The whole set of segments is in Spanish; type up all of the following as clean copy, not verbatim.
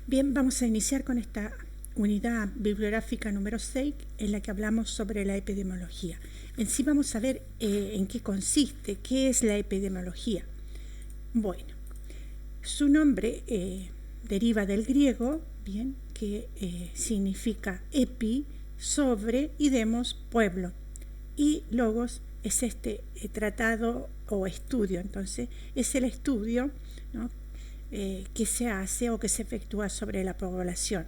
Bien, vamos a iniciar con esta unidad bibliográfica número 6 en la que hablamos sobre la epidemiología. En sí vamos a ver en qué consiste, qué es la epidemiología. Bueno, su nombre deriva del griego, bien, que significa epi, sobre, y demos, pueblo. Y logos es este tratado o estudio, entonces es el estudio, ¿no?, que se hace o que se efectúa sobre la población.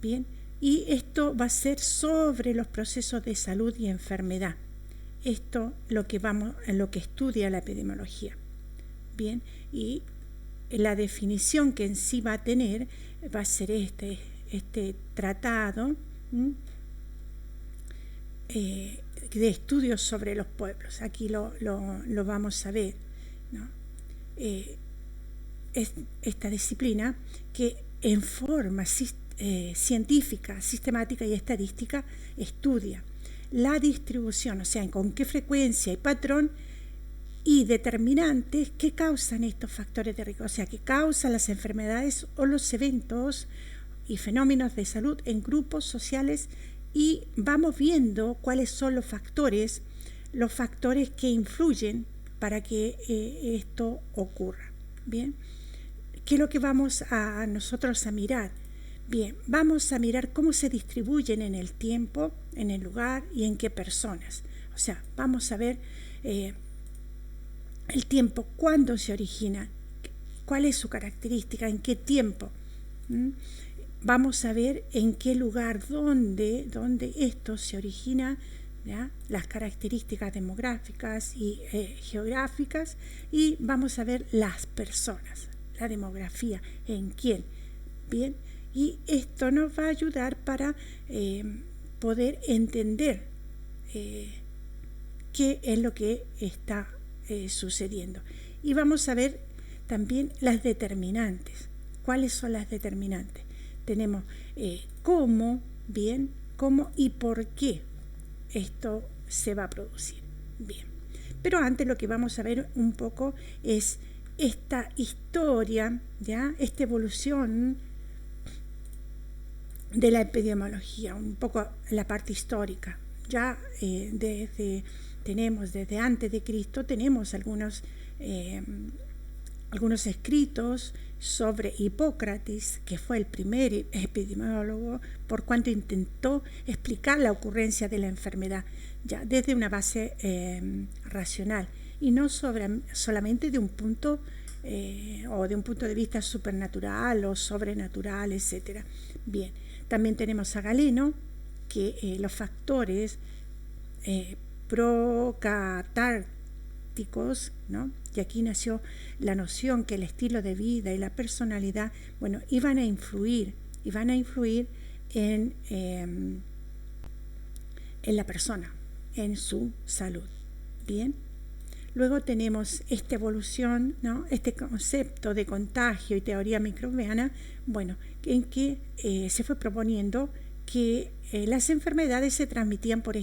Bien, y esto va a ser sobre los procesos de salud y enfermedad. Esto lo que estudia la epidemiología. Bien, y la definición que en sí va a tener va a ser este tratado de estudios sobre los pueblos. Aquí lo vamos a ver, ¿no? Es esta disciplina que en forma científica, sistemática y estadística estudia la distribución, o sea, con qué frecuencia y patrón y determinantes que causan estos factores de riesgo, o sea, que causan las enfermedades o los eventos y fenómenos de salud en grupos sociales, y vamos viendo cuáles son los factores que influyen para que esto ocurra. Bien, ¿qué es lo que vamos a nosotros a mirar? Bien, vamos a mirar cómo se distribuyen en el tiempo, en el lugar y en qué personas. O sea, vamos a ver el tiempo, cuándo se origina, cuál es su característica, en qué tiempo. Vamos a ver en qué lugar, dónde esto se origina, ¿ya?, las características demográficas y geográficas, y vamos a ver las personas, la demografía, en quién. Bien, y esto nos va a ayudar para poder entender qué es lo que está sucediendo. Y vamos a ver también las determinantes. ¿Cuáles son las determinantes? Tenemos cómo y por qué esto se va a producir. Bien, pero antes lo que vamos a ver un poco es esta historia, ¿ya?, esta evolución de la epidemiología, un poco la parte histórica. Ya desde antes de Cristo tenemos algunos escritos sobre Hipócrates, que fue el primer epidemiólogo, por cuanto intentó explicar la ocurrencia de la enfermedad ya desde una base racional y no solamente de un punto de vista supernatural o sobrenatural, etc. Bien, también tenemos a Galeno, que los factores procatárticos, ¿no?, y aquí nació la noción que el estilo de vida y la personalidad, bueno, iban a influir en la persona, en su salud. Bien, luego tenemos esta evolución, ¿no?, este concepto de contagio y teoría microbiana, bueno, en que se fue proponiendo que las enfermedades se transmitían por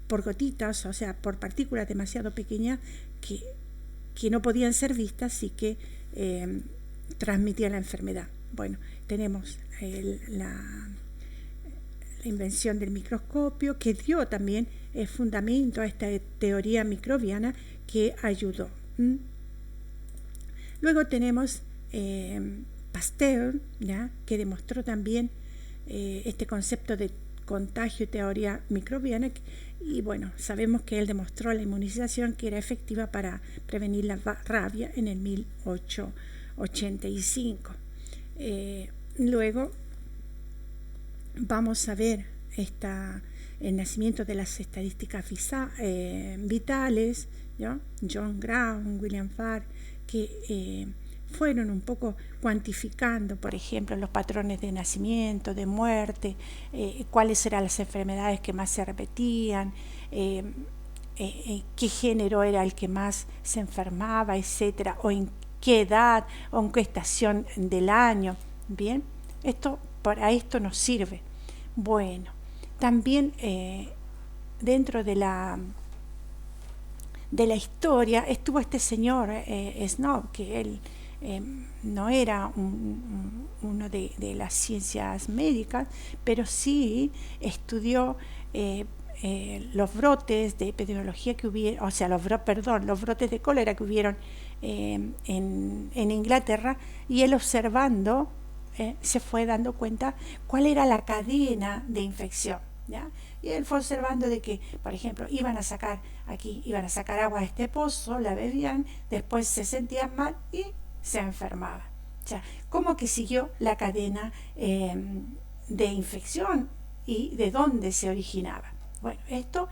por gotitas, o sea, por partículas demasiado pequeñas que no podían ser vistas y que transmitían la enfermedad. Bueno, tenemos la invención del microscopio, que dio también fundamento a esta teoría microbiana que ayudó. Luego tenemos Pasteur, ¿ya?, que demostró también este concepto de contagio y teoría microbiana, y bueno, sabemos que él demostró la inmunización que era efectiva para prevenir la rabia en el 1885. Luego vamos a ver el nacimiento de las estadísticas vitales, ¿no?, John Brown, William Farr, que fueron un poco cuantificando, por ejemplo, los patrones de nacimiento, de muerte, cuáles eran las enfermedades que más se repetían, qué género era el que más se enfermaba, etcétera, o en qué edad o en qué estación del año. Bien, para esto nos sirve. Bueno, también dentro de la historia estuvo este señor Snow, que él no era uno de las ciencias médicas, pero sí estudió los brotes de epidemiología que hubieron, o sea, los brotes de cólera que hubieron en Inglaterra, y él observando se fue dando cuenta cuál era la cadena de infección, ¿ya? Y él fue observando de que, por ejemplo, iban a sacar agua de este pozo, la bebían, después se sentían mal y se enfermaban. O sea, como que siguió la cadena de infección y de dónde se originaba. Bueno, esto,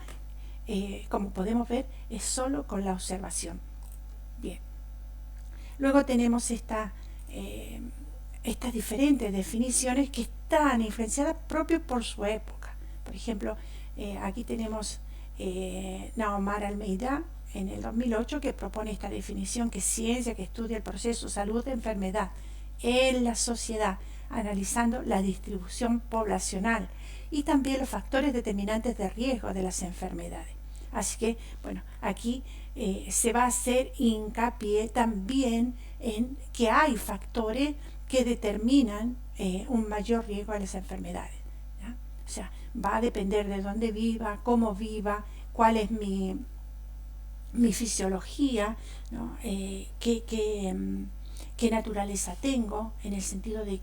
como podemos ver, es solo con la observación. Bien. Luego tenemos estas diferentes definiciones que están influenciadas propio por su época. Por ejemplo, aquí tenemos Naomar Almeida en el 2008, que propone esta definición, que es ciencia que estudia el proceso salud-enfermedad en la sociedad, analizando la distribución poblacional y también los factores determinantes de riesgo de las enfermedades. Así que, bueno, aquí se va a hacer hincapié también en que hay factores que determinan un mayor riesgo de las enfermedades, ¿ya? O sea, va a depender de dónde viva, cómo viva, cuál es mi fisiología, ¿no? Qué naturaleza tengo, en el sentido de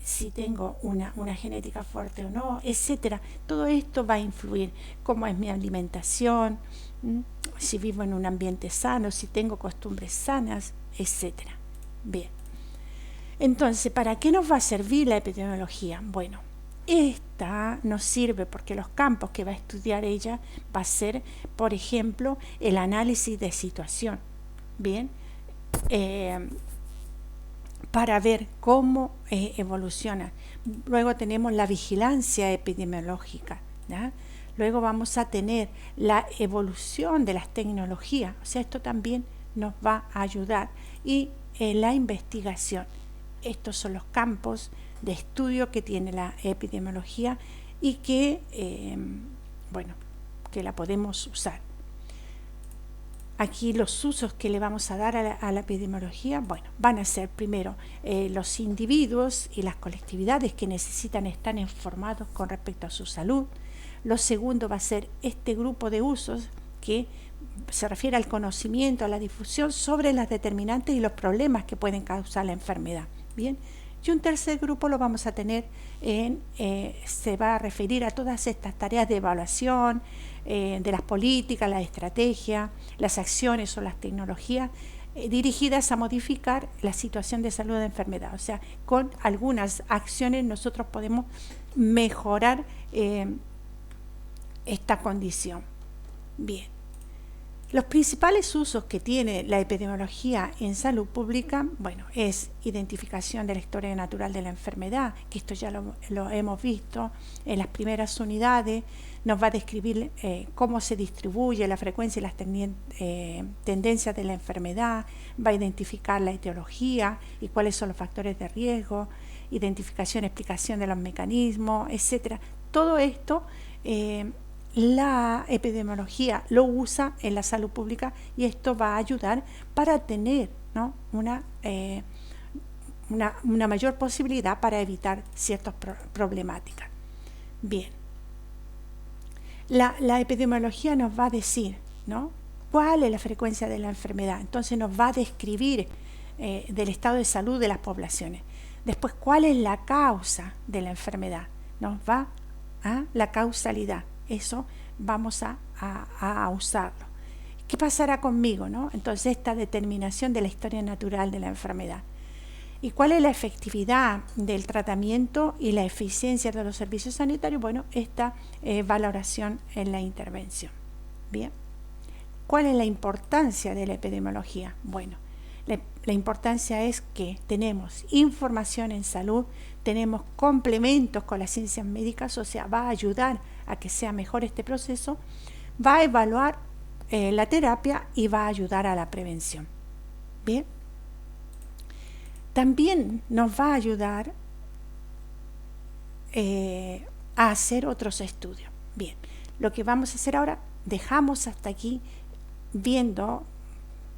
si tengo una genética fuerte o no, etcétera. Todo esto va a influir, cómo es mi alimentación, si vivo en un ambiente sano, si tengo costumbres sanas, etcétera. Bien. Entonces, ¿para qué nos va a servir la epidemiología? Bueno, esta nos sirve porque los campos que va a estudiar ella va a ser, por ejemplo, el análisis de situación. Bien. Para ver cómo evoluciona. Luego tenemos la vigilancia epidemiológica, ¿ya? Luego vamos a tener la evolución de las tecnologías, o sea, esto también nos va a ayudar, y la investigación. Estos son los campos de estudio que tiene la epidemiología y que, que la podemos usar. Aquí los usos que le vamos a dar a la epidemiología, van a ser primero los individuos y las colectividades que necesitan estar informados con respecto a su salud. Lo segundo va a ser este grupo de usos que se refiere al conocimiento, a la difusión sobre las determinantes y los problemas que pueden causar la enfermedad. Bien. Y un tercer grupo lo vamos a tener se va a referir a todas estas tareas de evaluación, de las políticas, la estrategia, las acciones o las tecnologías dirigidas a modificar la situación de salud de enfermedad. O sea, con algunas acciones nosotros podemos mejorar esta condición. Bien. Los principales usos que tiene la epidemiología en salud pública, es identificación de la historia natural de la enfermedad, que esto ya lo hemos visto en las primeras unidades. Nos va a describir cómo se distribuye la frecuencia y las tendencias de la enfermedad, va a identificar la etiología y cuáles son los factores de riesgo, identificación, explicación de los mecanismos, etcétera. Todo esto la epidemiología lo usa en la salud pública, y esto va a ayudar para tener, ¿no?, una mayor posibilidad para evitar ciertas problemáticas. Bien. La epidemiología nos va a decir, ¿no?, cuál es la frecuencia de la enfermedad. Entonces nos va a describir del estado de salud de las poblaciones. Después, cuál es la causa de la enfermedad. Nos va a la causalidad. Eso vamos a usarlo. ¿Qué pasará conmigo, no? Entonces, esta determinación de la historia natural de la enfermedad. ¿Y cuál es la efectividad del tratamiento y la eficiencia de los servicios sanitarios? Esta valoración en la intervención. Bien. ¿Cuál es la importancia de la epidemiología? La importancia es que tenemos información en salud, tenemos complementos con las ciencias médicas, o sea, va a ayudar a que sea mejor este proceso, va a evaluar la terapia y va a ayudar a la prevención. Bien. También nos va a ayudar a hacer otros estudios. Bien, lo que vamos a hacer ahora, dejamos hasta aquí viendo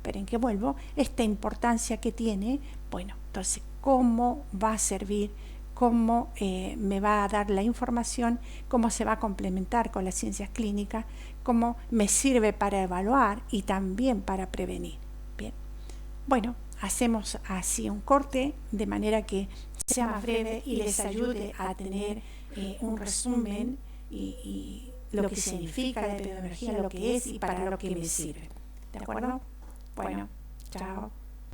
esperen que vuelvo, esta importancia que tiene, bueno, entonces, ¿cómo va a servir? ¿Cómo me va a dar la información? ¿Cómo se va a complementar con las ciencias clínicas? ¿Cómo me sirve para evaluar y también para prevenir? Bien, bueno, hacemos así un corte de manera que sea más breve y les ayude a tener un resumen y lo que significa la epidemiología, lo que es y para lo que me sirve. ¿De acuerdo? Bueno, chao.